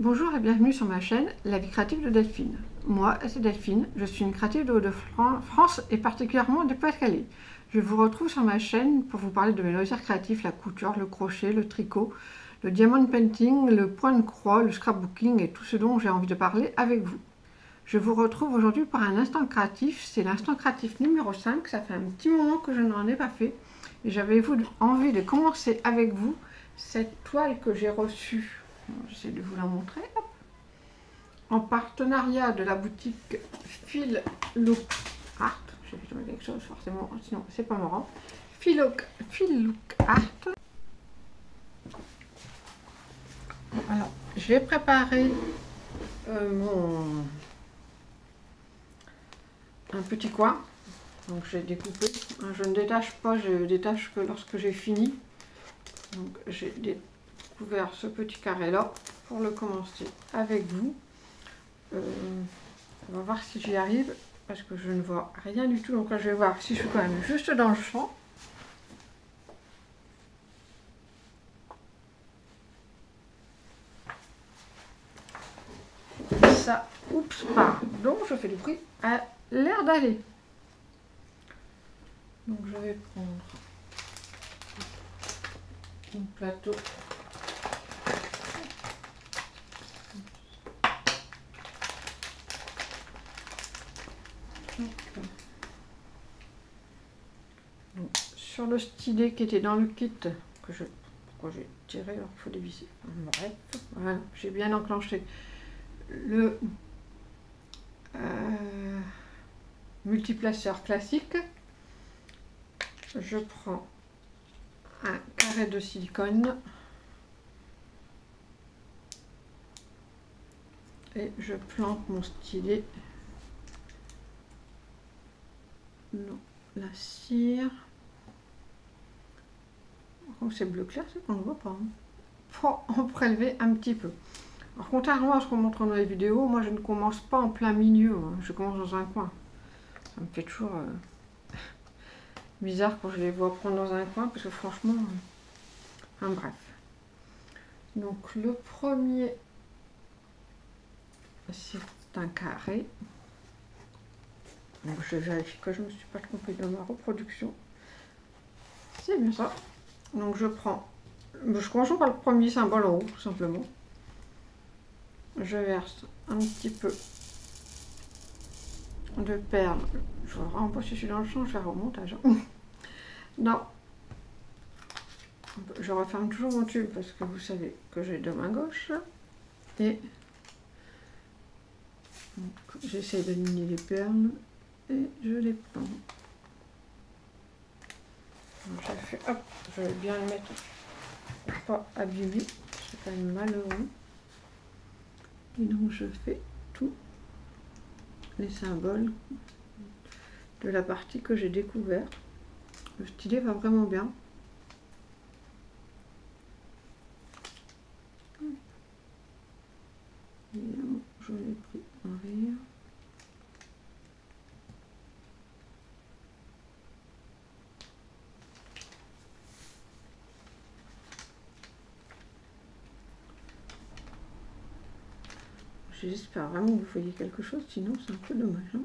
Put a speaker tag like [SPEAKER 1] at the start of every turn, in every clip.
[SPEAKER 1] Bonjour et bienvenue sur ma chaîne La vie créative de Delphine. Moi, c'est Delphine, je suis une créative de Hauts-de-France et particulièrement du Pas-de-Calais. Je vous retrouve sur ma chaîne pour vous parler de mes loisirs créatifs, la couture, le crochet, le tricot, le diamond painting, le point de croix, le scrapbooking et tout ce dont j'ai envie de parler avec vous. Je vous retrouve aujourd'hui par un instant créatif, c'est l'instant créatif numéro 5, ça fait un petit moment que je n'en ai pas fait. Et j'avais envie de commencer avec vous cette toile que j'ai reçue. J'essaie de vous la montrer. Hop. En partenariat de la boutique Feel Look Art. Je vais trouver quelque chose forcément, sinon c'est pas marrant. Feel Look Art. Alors, j'ai préparé un petit coin. Donc j'ai découpé. Je ne détache pas, je détache que lorsque j'ai fini. Donc j'ai découvert ce petit carré là pour le commencer avec vous. On va voir si j'y arrive parce que je ne vois rien du tout. Donc là je vais voir si je suis quand même juste dans le champ. Ça, oups, pardon, je fais du bruit, a l'air d'aller. Donc je vais prendre mon plateau. Donc, sur le stylet qui était dans le kit, pourquoi j'ai tiré alors qu'il faut dévisser. Bref, voilà, j'ai bien enclenché le multiplaceur classique. Je prends un carré de silicone et je plante mon stylet dans la cire. C'est bleu clair, c'est qu'on ne voit pas. Pour en prélever un petit peu. Alors, contrairement à ce qu'on montre dans les vidéos, moi je ne commence pas en plein milieu, hein. Je commence dans un coin. Ça me fait toujours bizarre quand je les vois prendre dans un coin, parce que franchement, enfin bref. Donc le premier, c'est un carré. Donc je vérifie que je ne me suis pas trompée dans ma reproduction. C'est bien ça. Donc je commence par le premier symbole en haut, tout simplement. Je verse un petit peu de perles. Je vois vraiment pas si je suis dans le champ, je vais faire au montage. Non. Je referme toujours mon tube parce que vous savez que j'ai deux mains gauches. Et j'essaie d'aligner les perles et je les prends. Je fais, hop, je vais bien le mettre pour pas abîmer, c'est quand même malheureux. Et donc je fais tous les symboles de la partie que j'ai découvert. Le stylet va vraiment bien. Évidemment, je l'ai pris en rire. J'espère vraiment que vous voyez quelque chose, sinon c'est un peu dommage. Hein.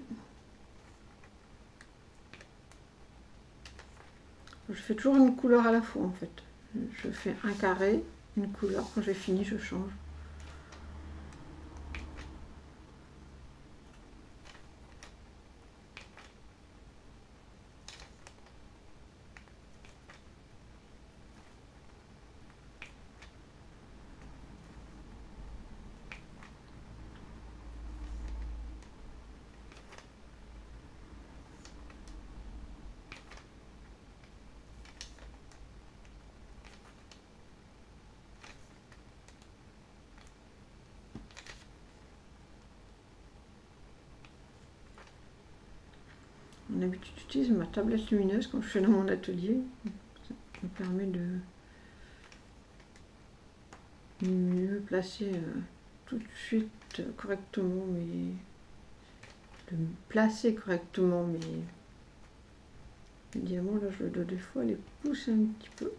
[SPEAKER 1] Je fais toujours une couleur à la fois en fait. Je fais un carré, une couleur, quand j'ai fini je change. D'habitude, j'utilise ma tablette lumineuse quand je suis dans mon atelier. Ça me permet de mieux placer tout de suite correctement de placer correctement mes diamants. Là, je dois des fois les pousser un petit peu.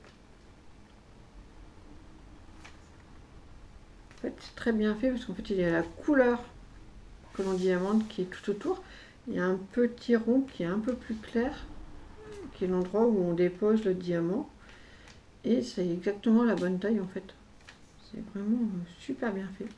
[SPEAKER 1] En fait, c'est très bien fait parce qu'en fait, il y a la couleur que l'on diamante qui est tout autour. Il y a un petit rond qui est un peu plus clair, qui est l'endroit où on dépose le diamant. Et c'est exactement la bonne taille en fait. C'est vraiment super bien fait.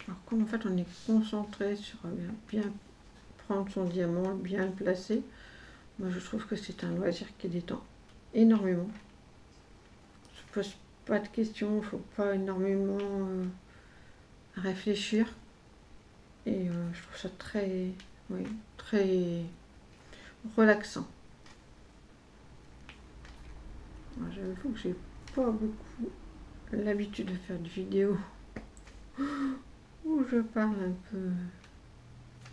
[SPEAKER 1] Alors comme en fait on est concentré sur bien prendre son diamant, bien le placer, moi je trouve que c'est un loisir qui détend énormément. Je ne pose pas de questions, il ne faut pas énormément réfléchir. Et je trouve ça très, oui, très relaxant. J'avoue que j'ai pas beaucoup l'habitude de faire des vidéos où je parle un peu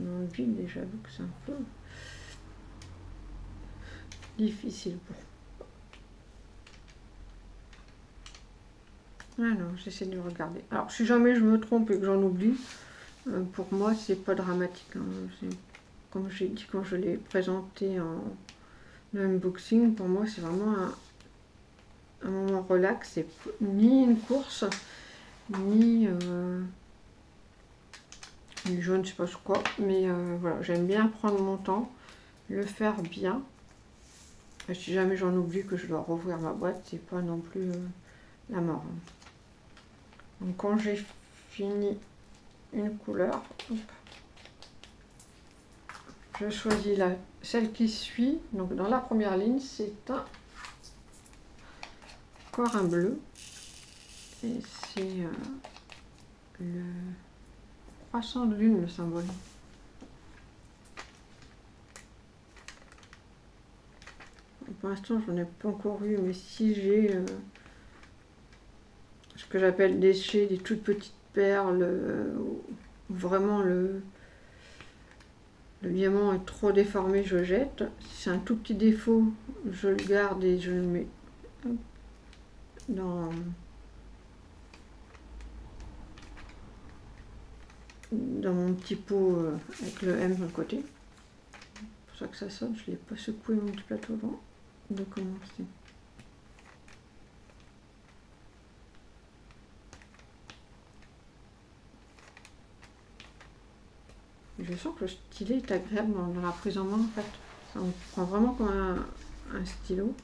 [SPEAKER 1] dans le vide et j'avoue que c'est un peu difficile pour. Alors, j'essaie de regarder. Alors, si jamais je me trompe et que j'en oublie, pour moi, c'est pas dramatique. Hein. Comme j'ai dit quand je l'ai présenté en unboxing, pour moi, c'est vraiment un moment relax. C'est ni une course, ni je ne sais pas quoi, mais voilà, j'aime bien prendre mon temps, le faire bien. Et si jamais j'en oublie que je dois rouvrir ma boîte, c'est pas non plus la mort. Donc quand j'ai fini une couleur, hop, je choisis celle qui suit. Donc dans la première ligne, c'est encore un bleu. Et c'est le croissant de lune, le symbole. Pour l'instant, j'en ai pas encore eu, mais si j'ai ce que j'appelle déchets, des toutes petites perles, vraiment le diamant est trop déformé, je jette. Si c'est un tout petit défaut, je le garde et je le mets dans mon petit pot avec le M sur le côté. C'est pour ça que ça sonne, je ne l'ai pas secoué mon petit plateau avant de commencer. Je sens que le stylet est agréable dans la prise en main en fait. Ça me prend vraiment comme un stylo.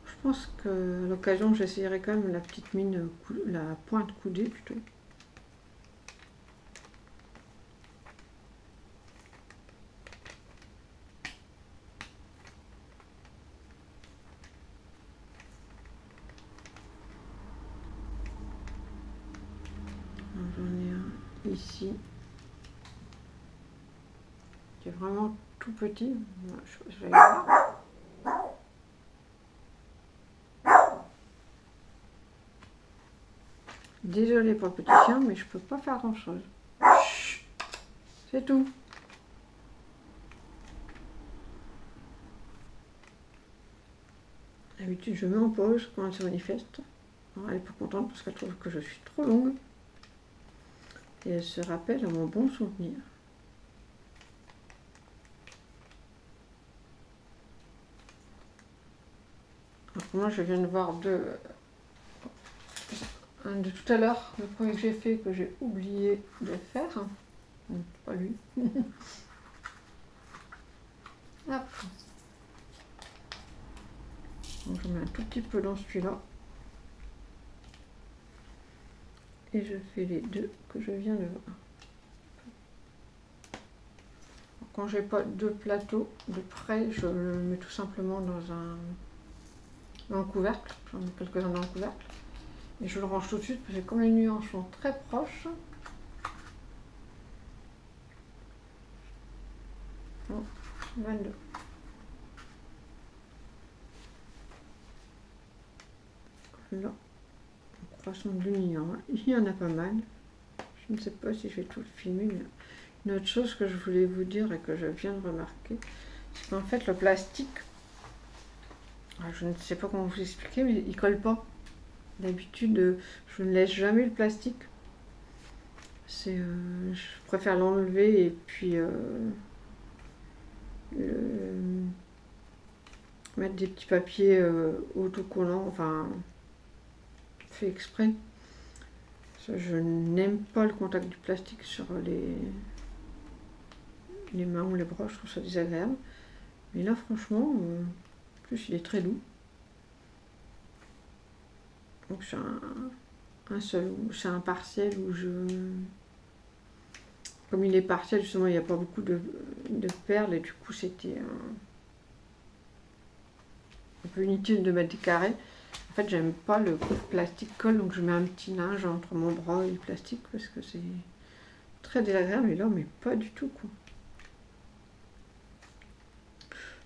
[SPEAKER 1] Je pense qu'à l'occasion j'essayerai quand même la petite mine, la pointe coudée plutôt. J'en ai un ici. Qui est vraiment tout petit. Je vais voir. Désolée pour le petit chien, mais je peux pas faire grand chose. C'est tout. D'habitude, je mets en pause quand elle se manifeste. Alors, elle est pas contente parce qu'elle trouve que je suis trop longue. Et elle se rappelle à mon bon souvenir. Alors, moi, je viens de voir un de tout à l'heure, le premier que j'ai fait, que j'ai oublié de faire. Non, pas lui. Hop. Donc, je mets un tout petit peu dans celui-là. Et je fais les deux que je viens de voir. Quand j'ai pas deux plateaux de près, je le mets tout simplement dans le couvercle. J'en mets quelques-uns dans le couvercle. Et je le range tout de suite parce que comme les nuances sont très proches. Bon, 22. là, croissant de lumière, il y en a pas mal. Je ne sais pas si je vais tout le filmer, mais une autre chose que je voulais vous dire et que je viens de remarquer, c'est qu'en fait le plastique, je ne sais pas comment vous expliquer, mais il colle pas. D'habitude, je ne laisse jamais le plastique. Je préfère l'enlever et puis mettre des petits papiers autocollants, enfin fait exprès. Je n'aime pas le contact du plastique sur les mains ou les bras, je trouve ça désagréable. Mais là, franchement, en plus, il est très doux. Donc, c'est un partiel où comme il est partiel, justement, il n'y a pas beaucoup de perles et du coup, c'était un peu inutile de mettre des carrés. En fait, j'aime pas le plastique colle, donc je mets un petit linge entre mon bras et le plastique parce que c'est très désagréable. Et là, mais pas du tout, quoi.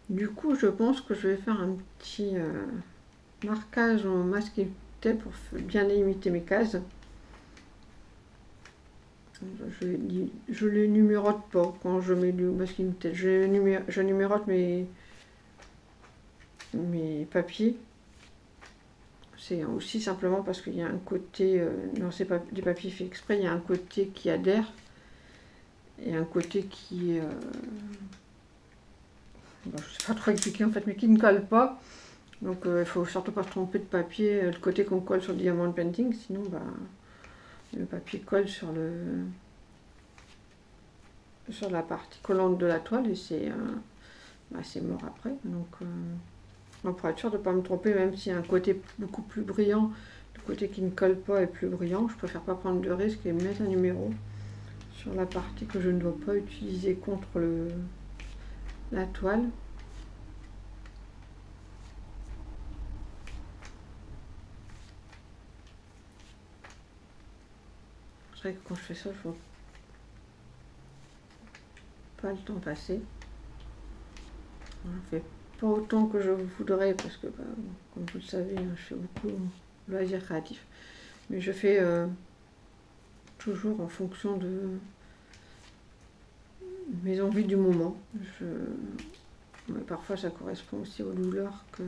[SPEAKER 1] Du coup, je pense que je vais faire un petit marquage en masking tape pour bien limiter mes cases. Je les numérote pas quand je mets du masking tape. Je numérote mes papiers. C'est aussi simplement parce qu'il y a un côté, dans des papiers faits exprès, il y a un côté qui adhère et un côté qui est, je ne sais pas trop expliquer en fait, mais qui ne colle pas. Donc il ne faut surtout pas se tromper de papier, le côté qu'on colle sur le diamond painting, sinon le papier colle sur la partie collante de la toile et c'est mort après. Donc pour être sûr de ne pas me tromper, même s'il y a un côté beaucoup plus brillant, le côté qui ne colle pas est plus brillant, je préfère pas prendre de risque et mettre un numéro sur la partie que je ne dois pas utiliser contre la toile. C'est vrai que quand je fais ça, je vois pas le temps passer. Je fais pas autant que je voudrais parce que, comme vous le savez, je fais beaucoup de loisirs créatifs. Mais je fais toujours en fonction de mes envies du moment. Parfois, ça correspond aussi aux douleurs que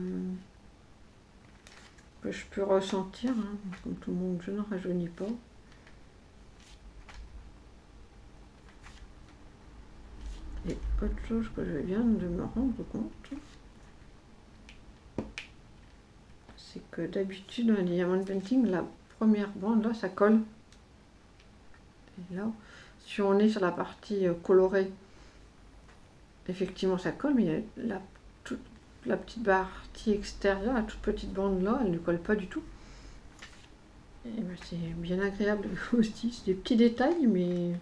[SPEAKER 1] je peux ressentir. Hein. Comme tout le monde, je ne rajeunis pas. Et autre chose que je viens de me rendre compte, c'est que d'habitude dans les diamond painting, la première bande là, ça colle. Et là, si on est sur la partie colorée, effectivement ça colle, mais la petite partie extérieure, la toute petite bande là, elle ne colle pas du tout. Et c'est bien agréable aussi, c'est des petits détails, mais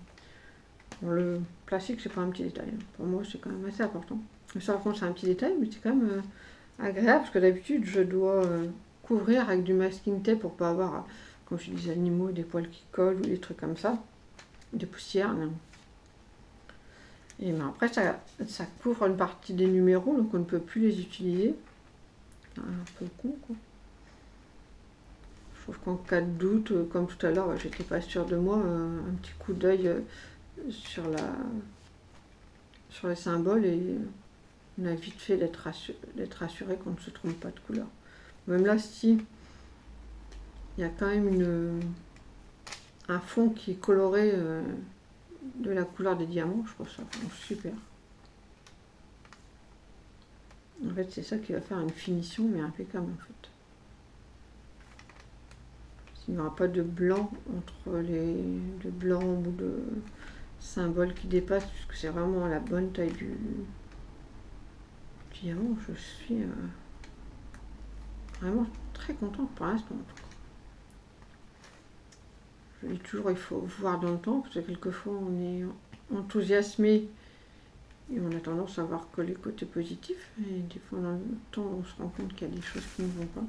[SPEAKER 1] le plastique c'est pas un petit détail. Pour moi c'est quand même assez important. Ça par contre c'est un petit détail, mais c'est quand même agréable parce que d'habitude je dois couvrir avec du masking tape pour pas avoir, comme je dis, des animaux, des poils qui collent ou des trucs comme ça, des poussières. Et ben après ça couvre une partie des numéros, donc on ne peut plus les utiliser. Un peu con quoi. Je trouve qu'en cas de doute, comme tout à l'heure, j'étais pas sûre de moi, un petit coup d'œil sur les symboles et on a vite fait d'être rassuré qu'on ne se trompe pas de couleur. Même là, si il y a quand même un fond qui est coloré de la couleur des diamants, je trouve ça vraiment super. En fait, c'est ça qui va faire une finition, mais impeccable en fait. Il n'y aura pas de blanc entre de blanc ou de symboles qui dépassent, puisque c'est vraiment la bonne taille du diamant. Je suis vraiment très contente pour l'instant. Je dis toujours, il faut voir dans le temps, parce que quelquefois on est enthousiasmé et on a tendance à voir que les côtés positifs, et des fois dans le temps on se rend compte qu'il y a des choses qui ne vont pas.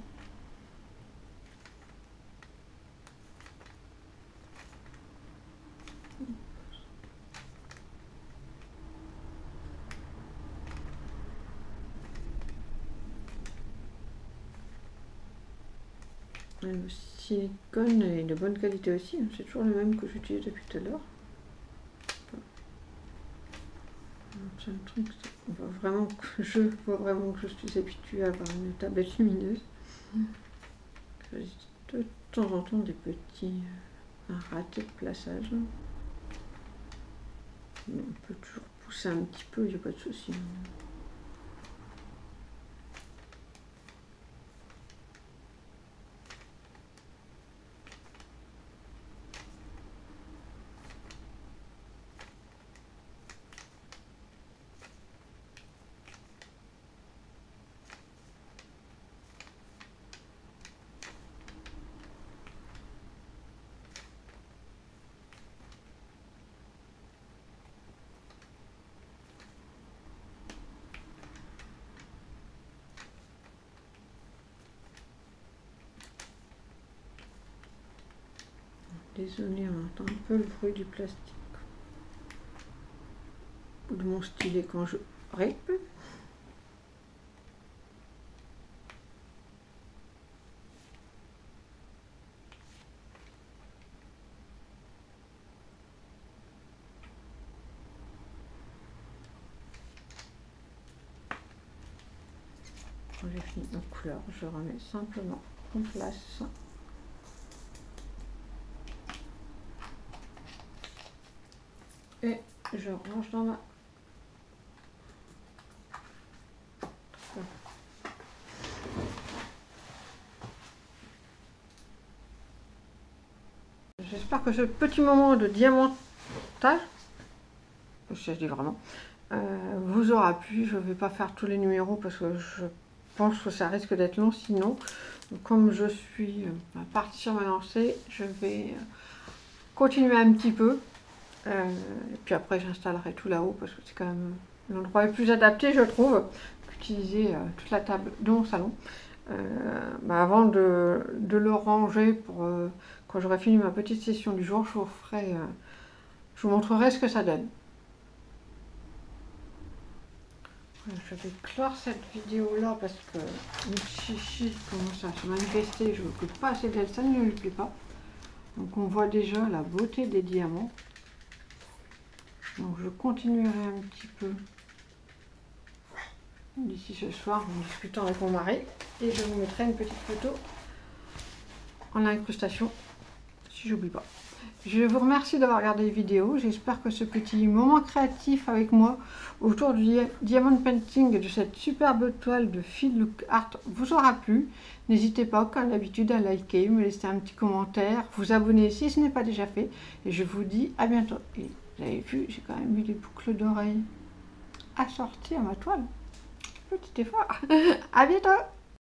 [SPEAKER 1] Le silicone est de bonne qualité aussi, hein. C'est toujours le même que j'utilise depuis tout à l'heure. C'est un truc, je vois vraiment que je suis habituée à avoir une tablette lumineuse. De temps en temps des petits ratés de plaçage. Mais on peut toujours pousser un petit peu, il n'y a pas de souci. Désolée, on entend un peu le bruit du plastique ou de mon stylet quand je rip. Quand j'ai fini ma couleur, je remets simplement en place. Et je range dans ma... J'espère que ce petit moment de diamantage, je dis vraiment, vous aura plu. Je ne vais pas faire tous les numéros parce que je pense que ça risque d'être long. Sinon, comme je suis partie sur ma lancée, je vais continuer un petit peu. Et puis après, j'installerai tout là-haut parce que c'est quand même l'endroit le plus adapté, je trouve, qu'utiliser toute la table de mon salon. Avant de le ranger pour quand j'aurai fini ma petite session du jour, je vous montrerai ce que ça donne. Je vais clore cette vidéo là parce que le chichi commence à se manifester. Je m'occupe pas assez d'elle, ça ne lui plaît pas. Donc on voit déjà la beauté des diamants. Donc je continuerai un petit peu d'ici ce soir en discutant avec mon mari. Et je vous mettrai une petite photo en incrustation si j'oublie pas. Je vous remercie d'avoir regardé les vidéos. J'espère que ce petit moment créatif avec moi autour du diamond painting de cette superbe toile de Feel Look Art vous aura plu. N'hésitez pas, comme d'habitude, à liker, me laisser un petit commentaire, vous abonner si ce n'est pas déjà fait. Et je vous dis à bientôt. Et vous avez vu, j'ai quand même mis des boucles d'oreilles assorties à ma toile. Petit effort. À bientôt.